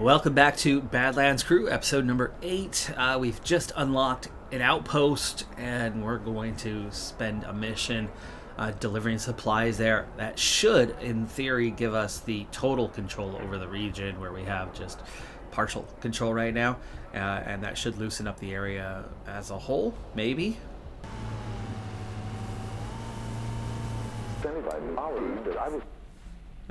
Welcome back to Badlands Crew, episode number 8. We've just unlocked an outpost, and we're going to spend a mission delivering supplies there. That should, in theory, give us the total control over the region where we have just partial control right now, and that should loosen up the area as a whole, maybe.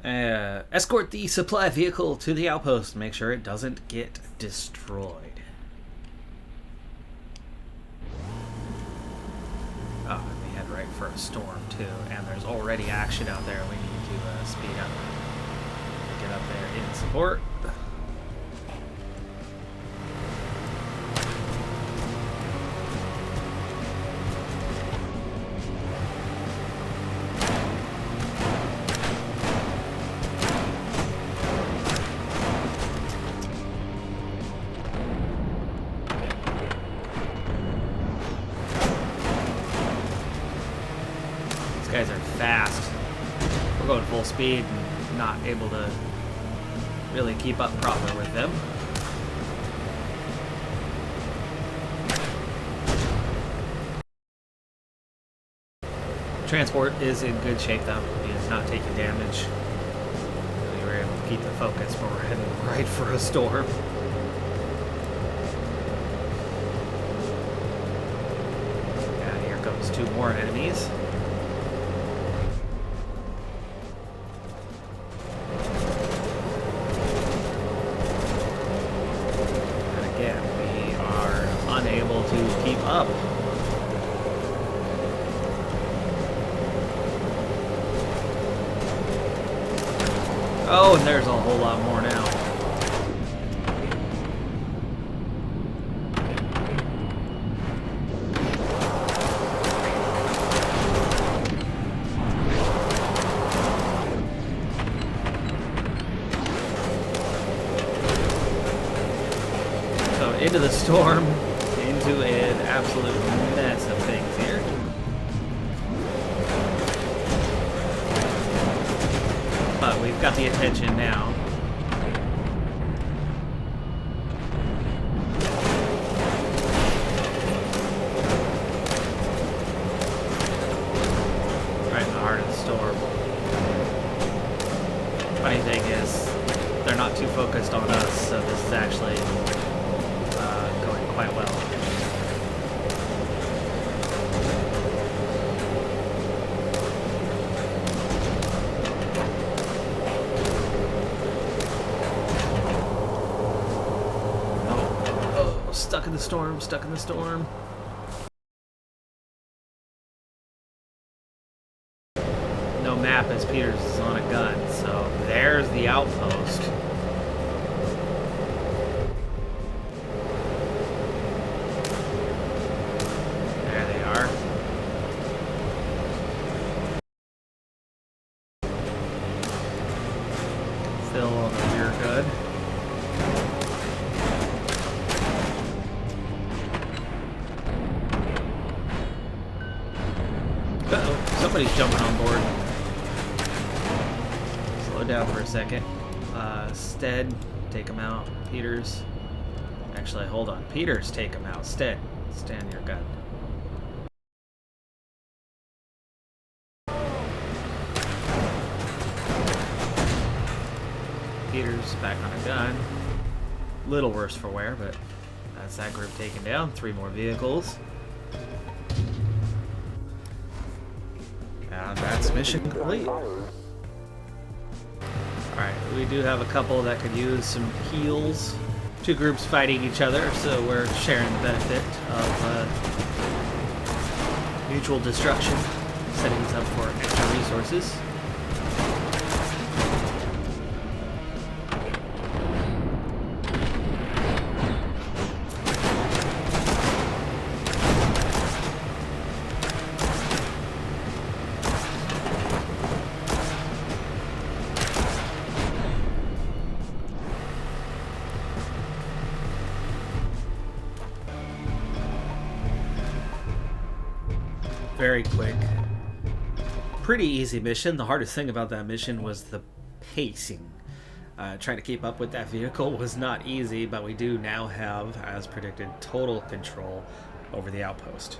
Escort the supply vehicle to the outpost. Make sure it doesn't get destroyed. Oh, and we head right for a storm too. And there's already action out there. We need to speed up. Get up there in support. Guys are fast. We're going full speed and not able to really keep up proper with them. Transport is in good shape though. He is not taking damage. We were able to keep the focus, but we're heading right for a storm. And here comes 2 more enemies. Unable to keep up. Oh, and there's a whole lot more now. So into the storm. Into an absolute mess of things here. But we've got the attention now. Right in the heart of the storm. Funny thing is, they're not too focused on us, so this is actually going quite well. Stuck in the storm, stuck in the storm. No map as Peters is on a gun, so there's the outpost. There they are. Still on the rear good. Uh-oh, somebody's jumping on board. Slow down for a second. Stead, take him out. Peters. Actually, hold on. Peters, take him out. Stead, stand your gun. Peters back on a gun. Little worse for wear, but that's that group taken down. 3 more vehicles. And that's mission complete. Alright, we do have a couple that could use some heals. 2 groups fighting each other, so we're sharing the benefit of mutual destruction, setting us up for extra resources. Very quick. Pretty easy mission. The hardest thing about that mission was the pacing. Trying to keep up with that vehicle was not easy, but we do now have, as predicted, total control over the outpost.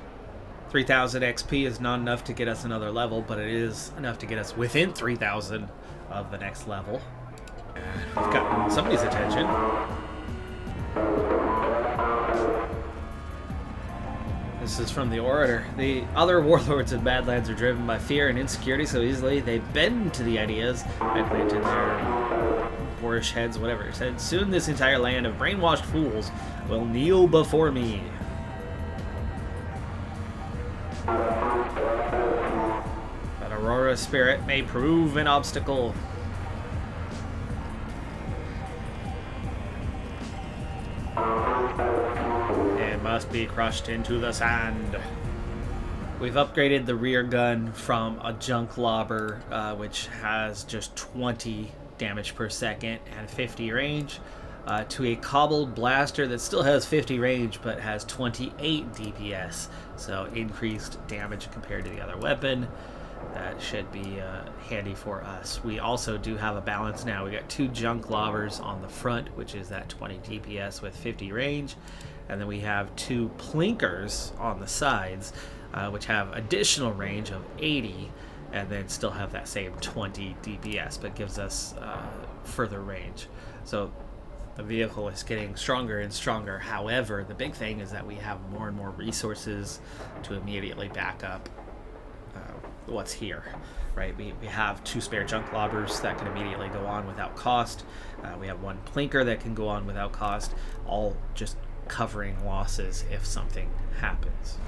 3,000 XP is not enough to get us another level, but it is enough to get us within 3,000 of the next level. And we've got somebody's attention. This is from the Orator. The other warlords of Badlands are driven by fear and insecurity so easily they bend to the ideas implanted their boorish heads, whatever it said. Soon this entire land of brainwashed fools will kneel before me. But Aurora's spirit may prove an obstacle. It must be crushed into the sand. We've upgraded the rear gun from a junk lobber, which has just 20 damage per second and 50 range, to a cobbled blaster that still has 50 range but has 28 DPS, so increased damage compared to the other weapon. That should be handy for us. We also do have a balance now. We got 2 junk lobbers on the front, which is that 20 DPS with 50 range, and then we have 2 plinkers on the sides, which have additional range of 80, and then still have that same 20 DPS, but gives us further range. So the vehicle is getting stronger and stronger. However, the big thing is that we have more and more resources to immediately back up what's here, right? We have 2 spare junk lobbers that can immediately go on without cost. We have 1 plinker that can go on without cost, all just covering losses if something happens.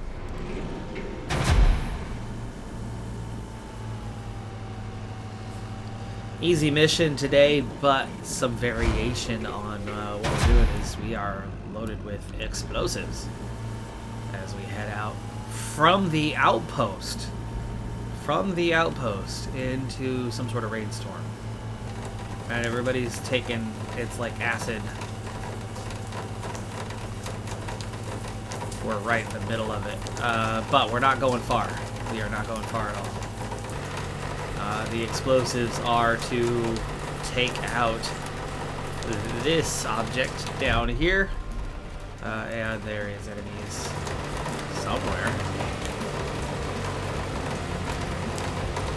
Easy mission today, but some variation on what we're doing is we are loaded with explosives as we head out from the outpost. Into some sort of rainstorm. And everybody's taking, it's like acid. We're right in the middle of it. But we're not going far. We are not going far at all. The explosives are to take out this object down here. And there is enemies somewhere.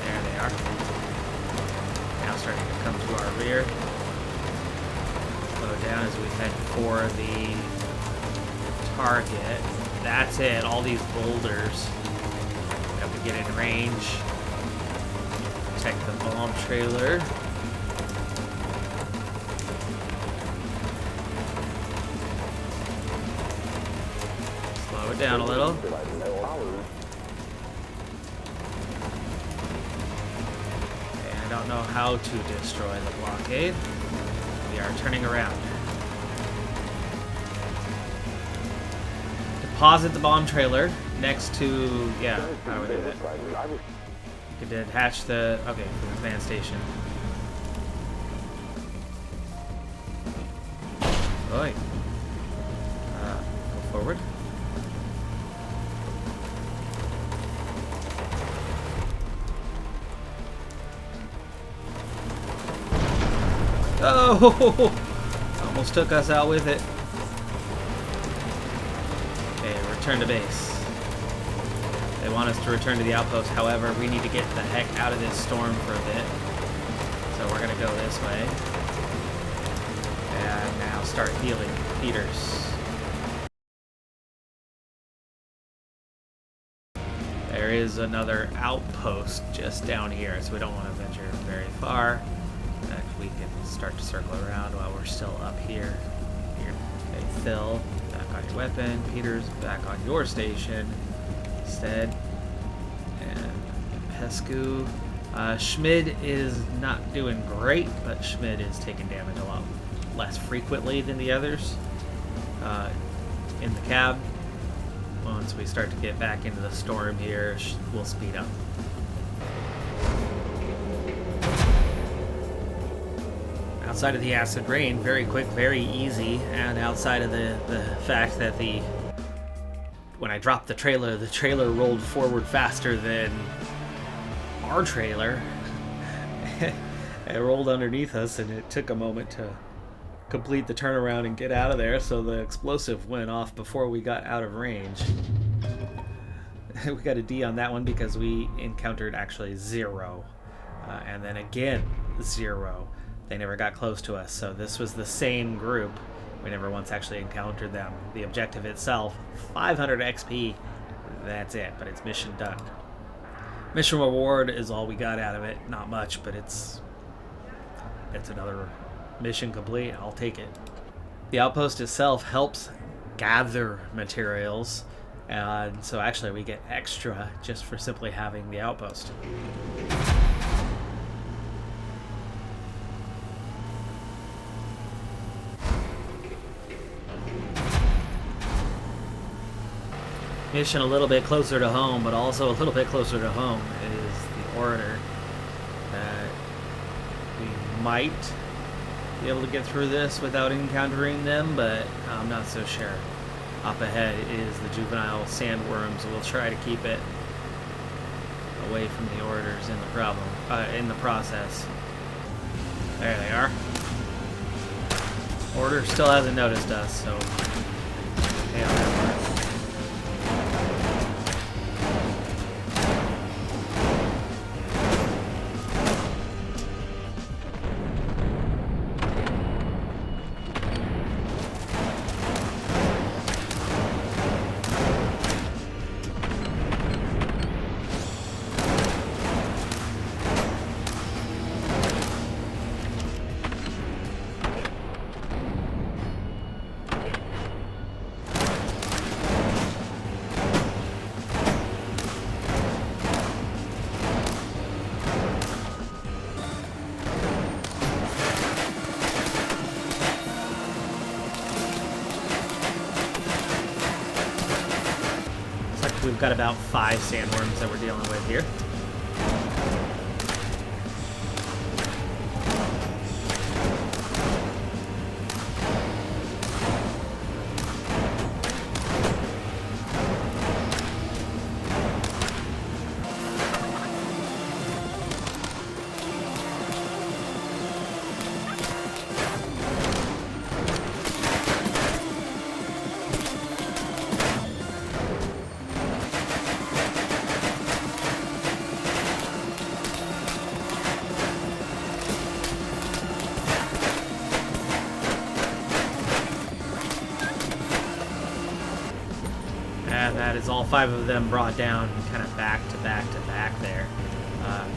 There they are. Now starting to come to our rear. Slow down as we head for the target. That's it. All these boulders. We have to get in range. Protect the bomb trailer. Slow it down a little. I don't know how to destroy the blockade. We are turning around. Deposit the bomb trailer next to, yeah, how do we do that? You could detach the, okay, from the command station. Oi. Go forward. Oh! Almost took us out with it. Okay, return to base. They want us to return to the outpost. However, we need to get the heck out of this storm for a bit. So we're going to go this way. And now start healing Peters. There is another outpost just down here, so we don't want to venture very far. We can start to circle around while we're still up here. Okay, Phil, back on your weapon. Peters, back on your station instead. And Pescu. Schmid is not doing great, but Schmid is taking damage a lot less frequently than the others in the cab. Once we start to get back into the storm here, we'll speed up. Outside of the acid rain, very quick, very easy, and outside of the fact that when I dropped the trailer rolled forward faster than our trailer. It rolled underneath us, and it took a moment to complete the turnaround and get out of there, so the explosive went off before we got out of range. We got a D on that one because we encountered actually 0. And then again, 0. They never got close to us, so this was the same group. We never once actually encountered them. The objective itself, 500 XP, that's it, but it's mission done. Mission reward is all we got out of it. Not much, but it's another mission complete. I'll take it. The outpost itself helps gather materials, and so actually we get extra just for simply having the outpost. Mission a little bit closer to home, but also a little bit closer to home is the Orator. We might be able to get through this without encountering them, but I'm not so sure. Up ahead is the juvenile sandworms. We'll try to keep it away from the Orators in the process. There they are. Orator still hasn't noticed us, so hey on that part. We've got about 5 sandworms that we're dealing with here. That is all 5 of them brought down, kind of back to back to back there.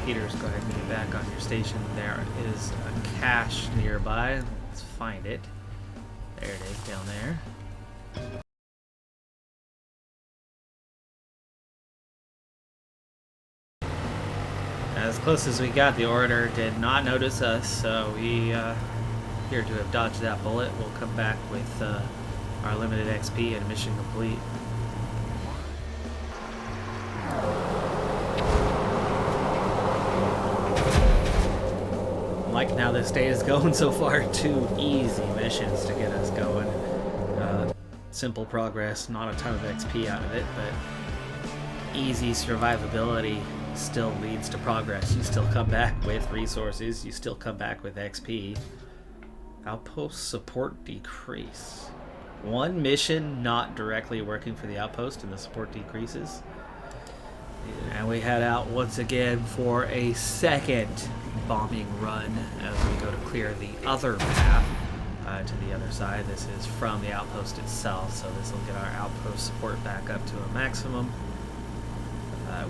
Peters, go ahead and get back on your station. There is a cache nearby. Let's find it. There it is, down there. As close as we got, the Orator did not notice us, so we appear to have dodged that bullet. We'll come back with our limited XP and mission complete. Like how this day is going so far, 2 easy missions to get us going. Simple progress, not a ton of XP out of it, but easy survivability still leads to progress. You still come back with resources, you still come back with XP. Outpost support decrease. 1 mission not directly working for the outpost and the support decreases. And we head out once again for a second bombing run as we go to clear the other path to the other side. This is from the outpost itself, so this will get our outpost support back up to a maximum.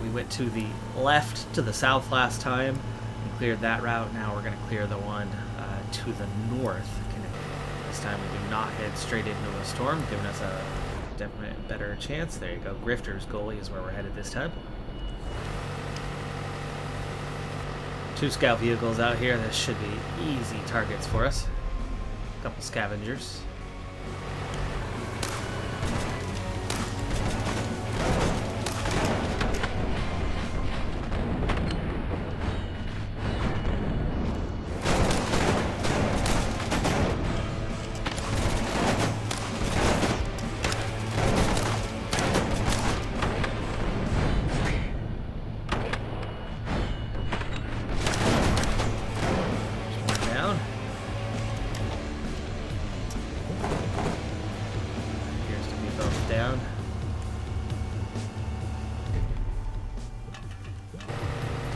We went to the left to the south last time and cleared that route. Now we're going to clear the one to the north. This time we do not head straight into a storm, giving us a definite better chance. There you go. Grifter's goalie is where we're headed this time. 2 scout vehicles out here. This should be easy targets for us. A couple scavengers.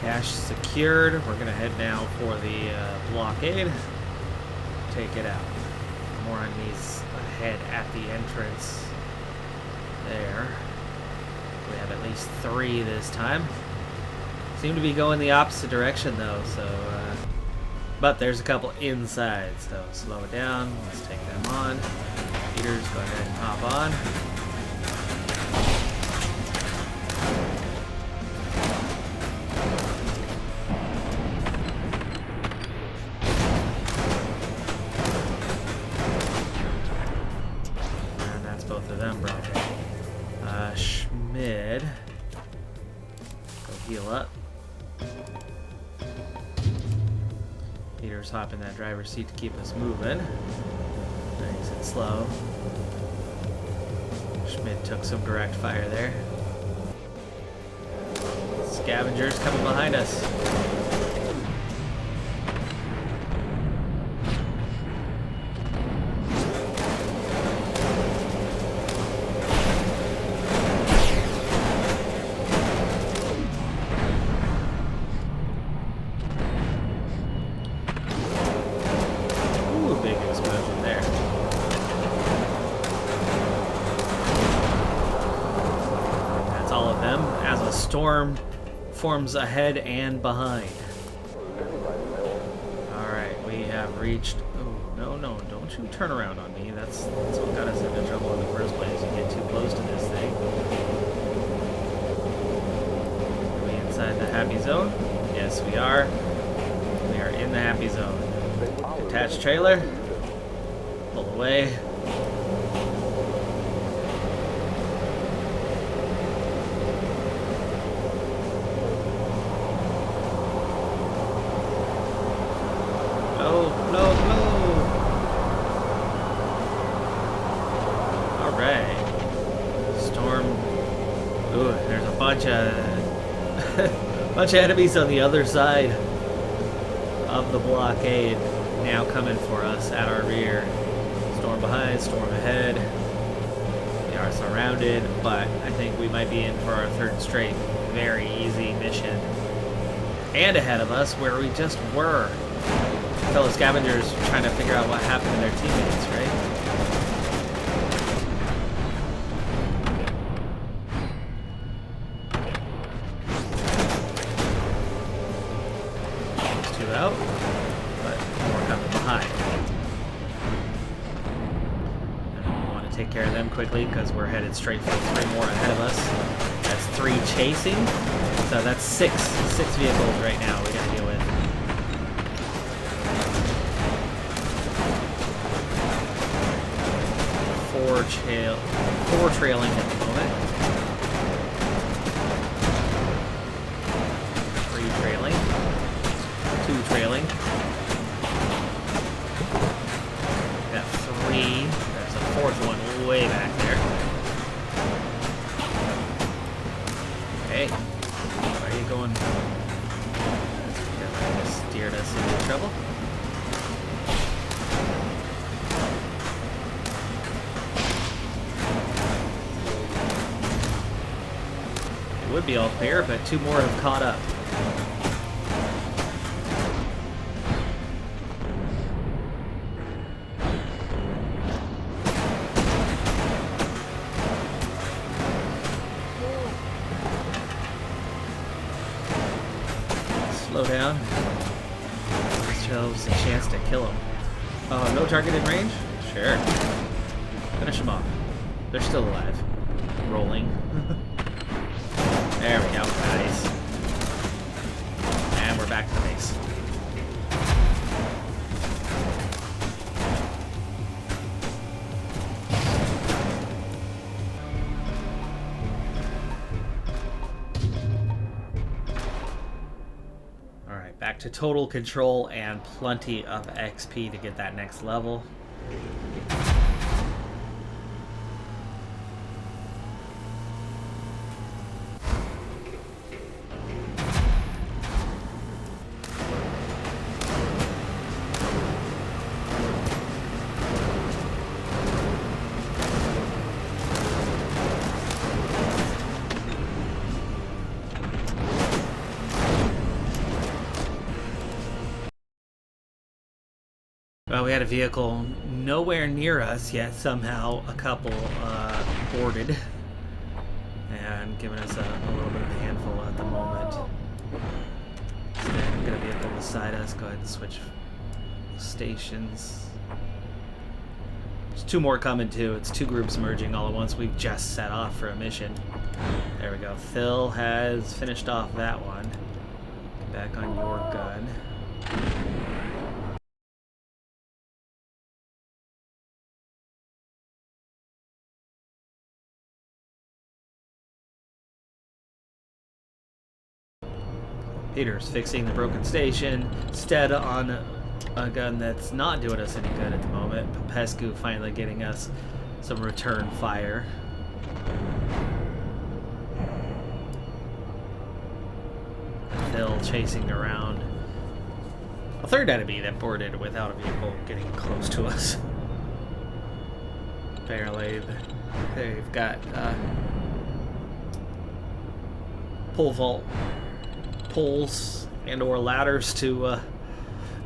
Cache secured. We're gonna head now for the blockade. Take it out. More enemies ahead at the entrance there. We have at least 3 this time. Seem to be going the opposite direction though, so but there's a couple inside, so slow it down. Let's take them on. Peters, go ahead and hop on. And that's both of them, bro. Schmid. Go heal up. Peters hop in that driver's seat to keep us moving. Nice and slow. Schmid took some direct fire there. Scavengers coming behind us. Storm forms ahead and behind. Alright, we have reached... Oh, no, don't you turn around on me. That's what got us into trouble in the first place. You get too close to this thing. Are we inside the happy zone? Yes, we are. We are in the happy zone. Detached trailer. Pull away. Bunch of enemies on the other side of the blockade now coming for us at our rear. Storm behind, storm ahead. We are surrounded, but I think we might be in for our 3rd straight very easy mission. And ahead of us, where we just were. Fellow scavengers trying to figure out what happened to their teammates, right? Out, but more coming behind. And we want to take care of them quickly because we're headed straight for 3 more ahead of us. That's 3 chasing, so that's 6 vehicles right now we got to deal with. Four trailing at the moment. 3 trailing. 2 trailing. Got 3. There's a 4th one way back there. Okay. Why are you going? That steered us into trouble. It would be all clear, but 2 more have caught up. Slow down. Give ourselves a chance to kill them. Oh, no target in range? Sure. Finish them off. They're still alive. Rolling. There we go. Nice. And we're back to the base. Alright, back to total control and plenty of XP to get that next level. Well, we had a vehicle nowhere near us, yet somehow a couple boarded and giving us a little bit of a handful at the moment. Got a vehicle beside us. Go ahead and switch stations. There's two more coming too. It's two groups merging all at once. We've just set off for a mission. There we go. Phil has finished off that one. Back on your gun. Peter's fixing the broken station. Instead on a gun that's not doing us any good at the moment. Popescu finally getting us some return fire. Phil chasing around a third enemy that boarded without a vehicle getting close to us. Apparently they've got pole vault poles and or ladders to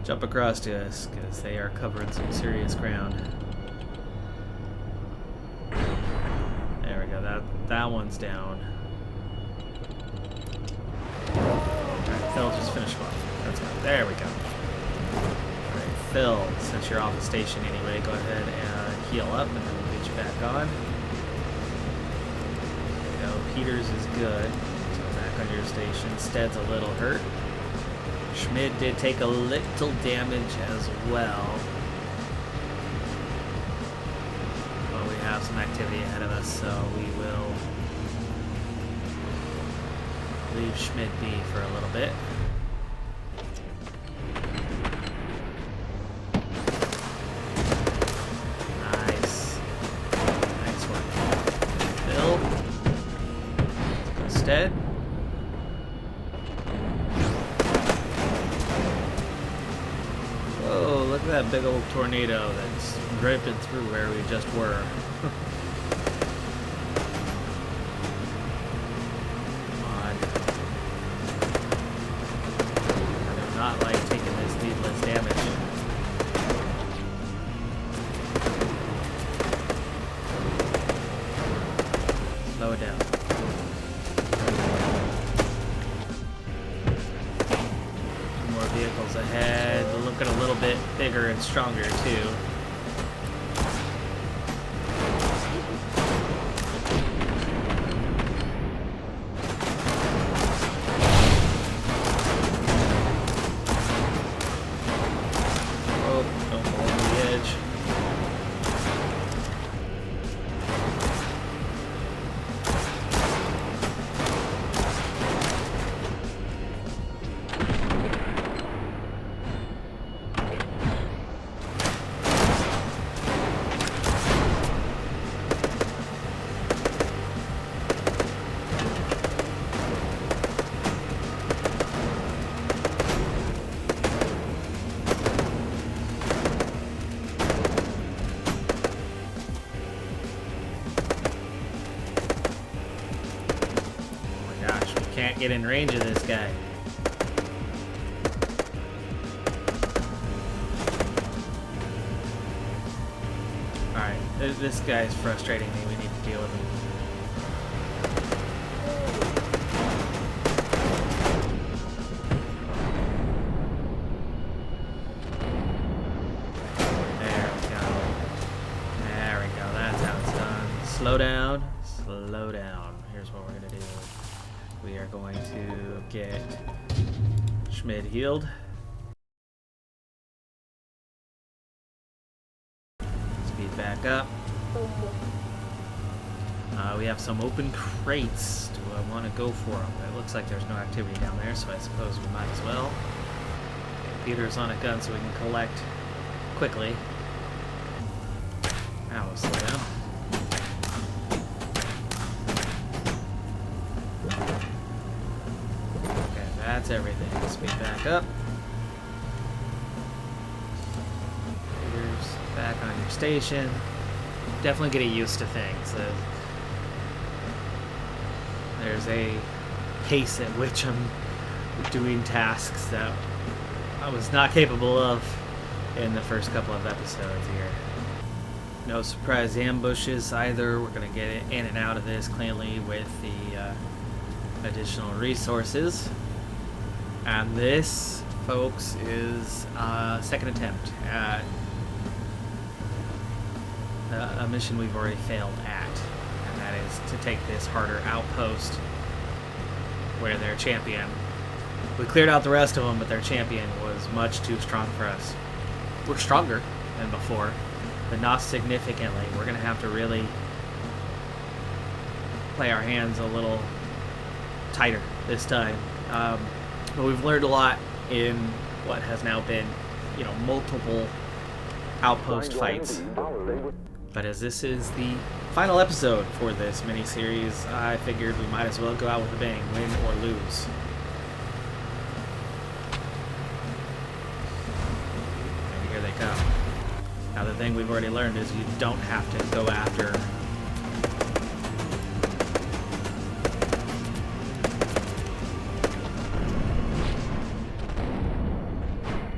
jump across to us because they are covering some serious ground. There we go. That one's down. Alright, Phil just finished off. That's good. There we go. Alright, Phil, since you're off the station anyway, go ahead and heal up and then we'll get you back on. There you go. Peters is good. On your station. Stead's a little hurt. Schmidt did take a little damage as well. But we have some activity ahead of us, so we will leave Schmidt be for a little bit. Nice. Nice one. Bill. Stead. Look at that big old tornado that's ripping through where we just were. Come on. I do not like taking this needless damage. Slow it down. Vehicles ahead, looking a little bit bigger and stronger too. Oh, don't fall over the edge. Can't get in range of this guy. Alright, this guy's frustrating me. We need to deal with him. There we go. There we go. That's how it's done. Slow down. Slow down. Here's what we're going to do. We are going to get Schmidt healed. Speed back up. We have some open crates. Do I want to go for them? It looks like there's no activity down there, so I suppose we might as well. Peter's on a gun so we can collect quickly. Now we'll slow down. That's everything. Speed back up. Peter's back on your station. Definitely getting used to things. There's a pace at which I'm doing tasks that I was not capable of in the first couple of episodes here. No surprise ambushes either. We're going to get in and out of this cleanly with the additional resources. And this, folks, is second attempt at a mission we've already failed at. And that is to take this harder outpost where their champion... We cleared out the rest of them, but their champion was much too strong for us. We're stronger than before, but not significantly. We're going to have to really play our hands a little tighter this time. But we've learned a lot in what has now been, multiple outpost fights. But as this is the final episode for this mini-series, I figured we might as well go out with a bang, win or lose. And here they come. Now the thing we've already learned is you don't have to go after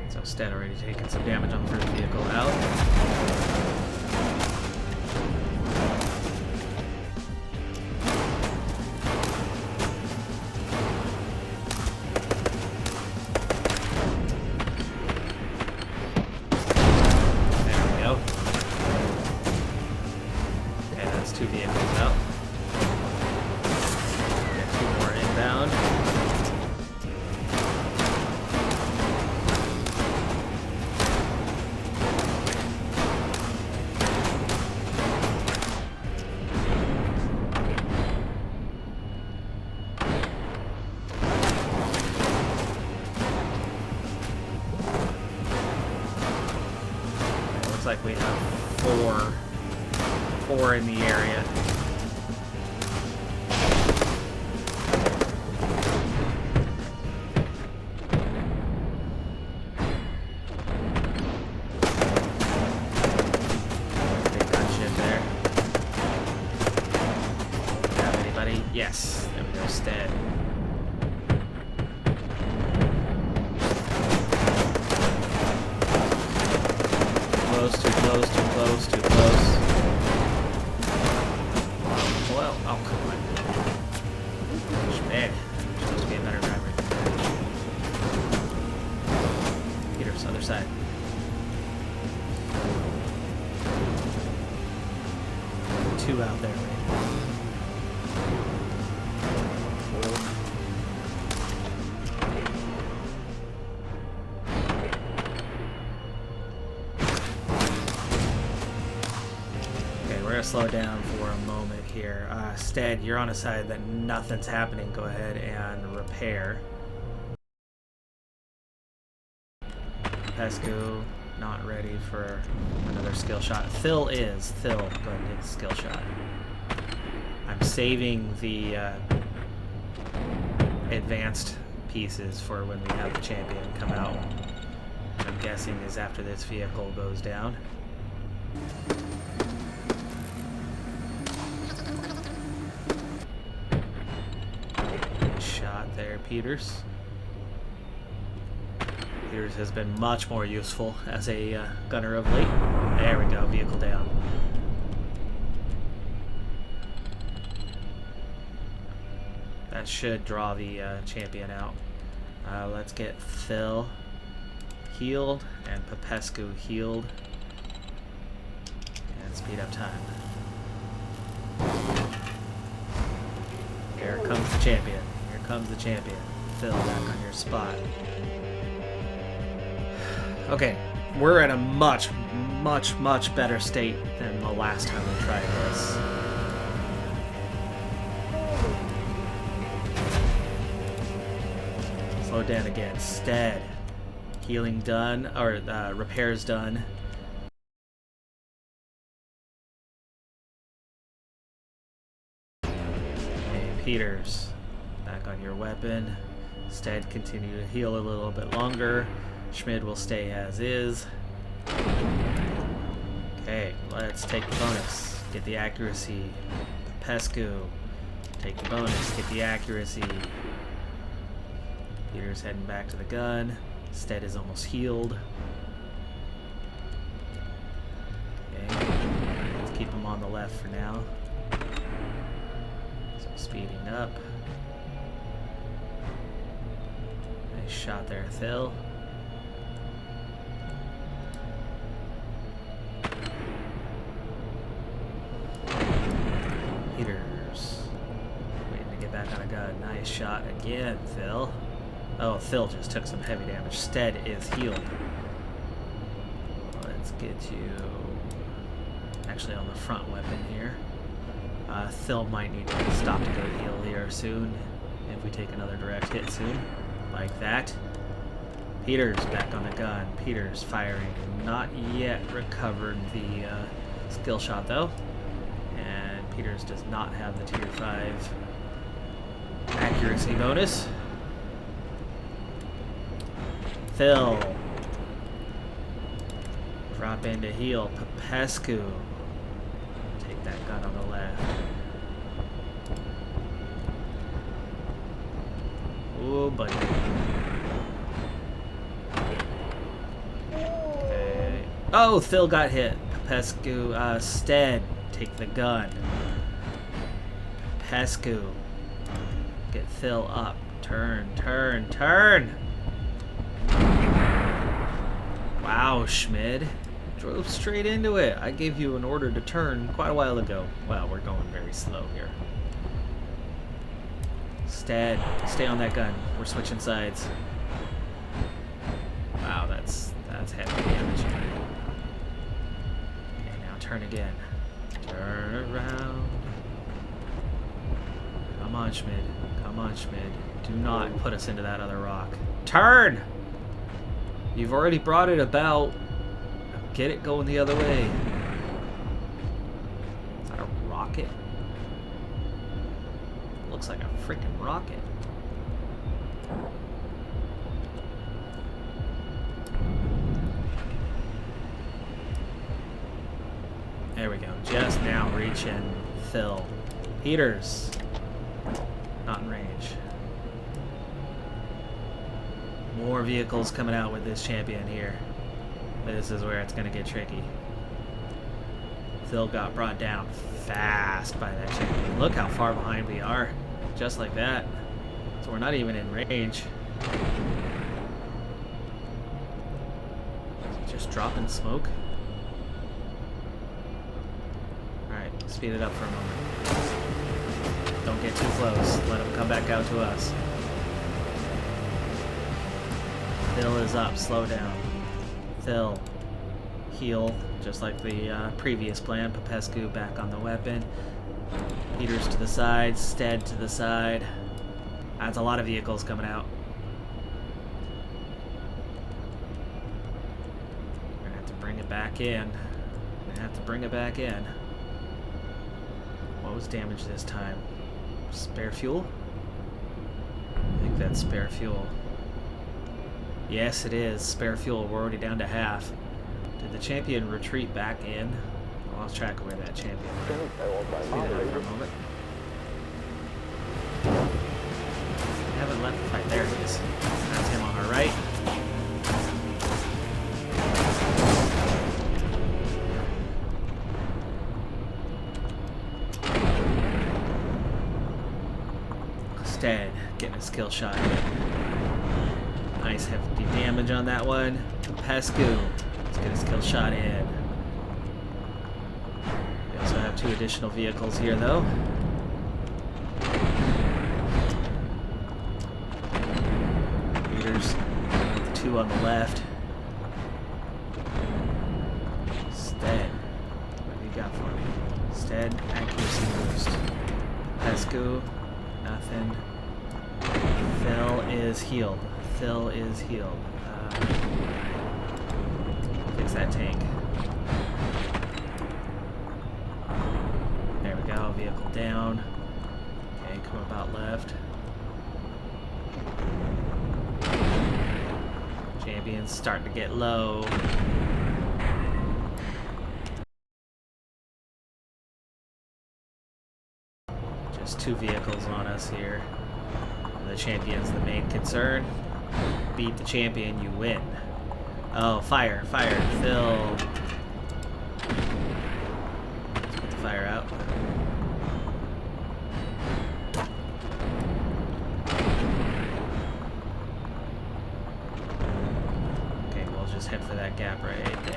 so Stead already taking some damage on the first vehicle out. Two vehicles out. Got two more inbound. It looks like we have four in the area. Big gunship there. Have anybody? Yes. There we go, Stead. Close, too close, too close, too close. Well, oh, come on. Schmidt. Supposed to be a better driver. Peter's other side. Two out there, right? We're gonna slow down for a moment here. Stead, you're on a side that nothing's happening. Go ahead and repair. Pesco, not ready for another skill shot. Phil is. Phil, go ahead and take a skill shot. I'm saving the advanced pieces for when we have the champion come out. Which I'm guessing is after this vehicle goes down. Shot there, Peters. Peters has been much more useful as a gunner of late. There we go, vehicle down. That should draw the champion out. Let's get Phil healed and Popescu healed. And speed up time. Here comes the champion. Here comes the champion. Phil, back on your spot. Okay, we're at a much, much, much better state than the last time we tried this. Slow down again. Stead. Healing done, or repairs done. Hey, Peters, back on your weapon. Stead, continue to heal a little bit longer. Schmid will stay as is. Okay, let's take the bonus. Get the accuracy. Pescu, take the bonus. Get the accuracy. Peter's heading back to the gun. Stead is almost healed. on the left for now. So speeding up. Nice shot there, Phil. Peters. Waiting to get back on a gun. Nice shot again, Phil. Oh, Phil just took some heavy damage. Stead is healed. Let's get you actually on the front weapon here. Phil might need to stop to go heal here soon if we take another direct hit soon. Like that. Peters back on the gun. Peters firing. Not yet recovered the skill shot though. And Peters does not have the tier 5 accuracy bonus. Phil. Drop in to heal. Popescu. Take that gun on the left. Oh, buddy. Okay. Oh, Phil got hit. Popescu. Stead. Take the gun. Popescu. Get Phil up. Turn, turn, turn! Wow, Schmid. Drove straight into it. I gave you an order to turn quite a while ago. Wow, we're going very slow here. Stead, stay on that gun. We're switching sides. Wow, that's heavy damage. Okay, now turn again. Turn around. Come on, Schmid. Come on, Schmid. Do not put us into that other rock. Turn! You've already brought it about. Get it going the other way. Is that a rocket? Looks like a freaking rocket. There we go. Just now reaching Phil. Peters. Not in range. More vehicles coming out with this champion here. This is where it's going to get tricky. Phil got brought down fast by that champion. Look how far behind we are. Just like that. So we're not even in range. Just dropping smoke. Alright, speed it up for a moment. Don't get too close. Let him come back out to us. Phil is up. Slow down. Phil. Heal, just like the previous plan. Popescu back on the weapon. Peters to the side. Stead to the side. That's a lot of vehicles coming out. We're going to have to bring it back in. What was damaged this time? Spare fuel? I think that's spare fuel. Yes, it is. Spare fuel. We're already down to half. Did the champion retreat back in? I lost track of where that champion went. Speed it up for a moment. We haven't left the fight. There he is. That's him on our right. Stead getting a skill shot in. Nice hefty damage on that one. Popescu. Let's get a skill shot in. We also have 2 additional vehicles here, though. Peters, 2 on the left. Stead. What have you got for me? Stead, accuracy boost. Popescu, nothing. Phil is healed. Phil is healed. Fix that tank. There we go. Vehicle down. Okay, come about left. Champion's starting to get low. Just 2 vehicles on us here. The champion's the main concern. Beat the champion, you win. Oh, fire, fire, Phil. Let's put the head for that gap right there.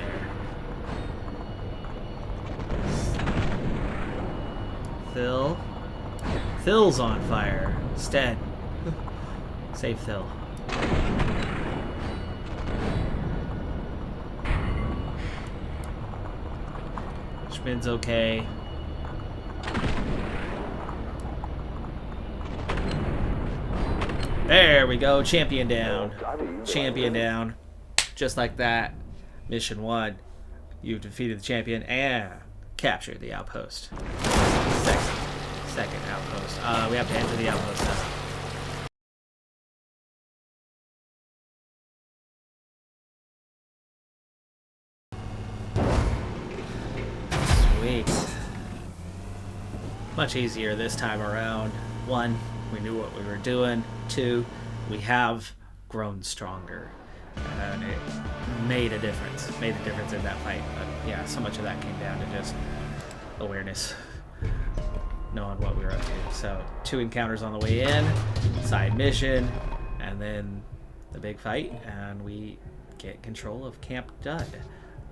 Phil's on fire. Instead, save Phil. Schmid's okay. There we go. Champion down. Champion down. Just like that. Mission 1. You've defeated the champion and captured the outpost. Second outpost. We have to enter the outpost now. Sweet. Much easier this time around. 1, we knew what we were doing. 2, we have grown stronger. And it made a difference. Made a difference in that fight. But yeah, so much of that came down to just awareness. Knowing what we were up to. So 2 encounters on the way in, side mission, and then the big fight, and we get control of Camp Dud.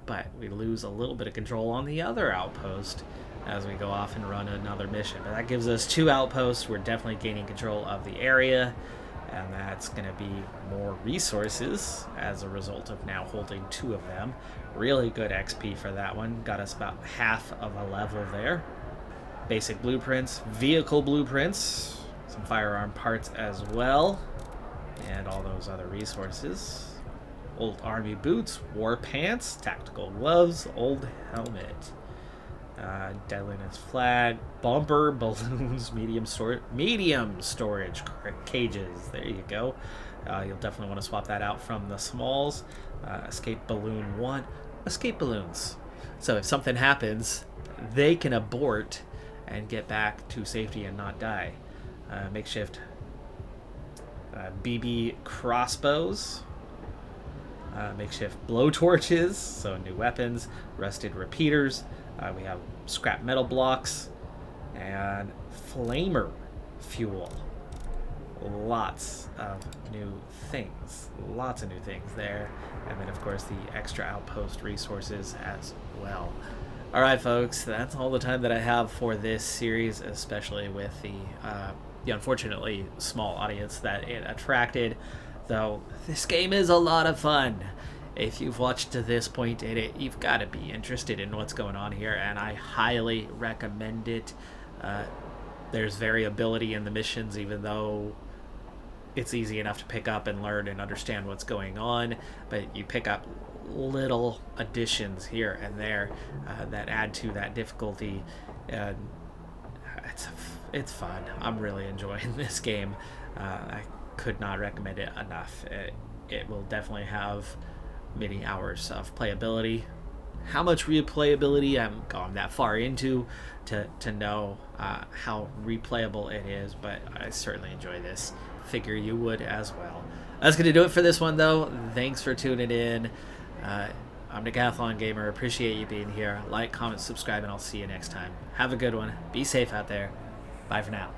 But we lose a little bit of control on the other outpost as we go off and run another mission. But that gives us 2 outposts. We're definitely gaining control of the area, and that's going to be more resources as a result of now holding 2 of them. Really good XP for that one. Got us about half of a level there. Basic blueprints, vehicle blueprints, some firearm parts as well, and all those other resources. Old army boots, war pants, tactical gloves, old helmet, deadliness flag, bumper, balloons, medium storage cages. There you go. You'll definitely want to swap that out from the smalls. Escape balloon 1. Escape balloons. So if something happens, they can abort and get back to safety and not die. Makeshift BB crossbows, makeshift blowtorches, so new weapons, rusted repeaters. We have scrap metal blocks and flamer fuel. Lots of new things. Lots of new things there. And then, of course, the extra outpost resources as well. Alright folks, that's all the time that I have for this series, especially with the unfortunately small audience that it attracted, though this game is a lot of fun. If you've watched to this point in it, you've got to be interested in what's going on here, and I highly recommend it. There's variability in the missions, even though it's easy enough to pick up and learn and understand what's going on, but you pick up little additions here and there that add to that difficulty, and it's fun. I'm really enjoying this game. I could not recommend it enough. It will definitely have many hours of playability. How much replayability I haven't gone that far into to know how replayable it is, but I certainly enjoy this. Figure you would as well. That's going to do it for this one, though. Thanks for tuning in. I'm Decathlon Gamer. Appreciate you being here. Like, comment, subscribe, and I'll see you next time. Have a good one. Be safe out there. Bye for now.